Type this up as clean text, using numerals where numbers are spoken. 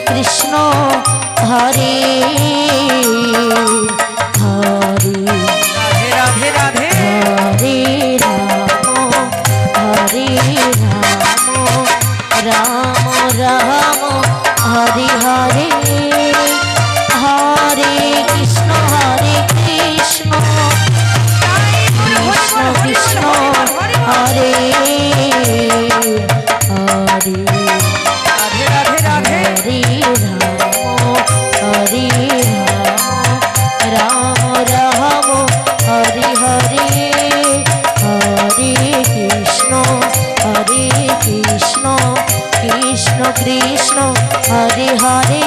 Krishna Hare Hare Radhe Radhe Hare Ram Hare Ram Ram Ram Hare Hare Hare Krishna Krishna Krishna Hare Hare Radhe Radhe Hare Ram Ram Hare Hare Hare Krishna Krishna Krishna Krishna Hare Hare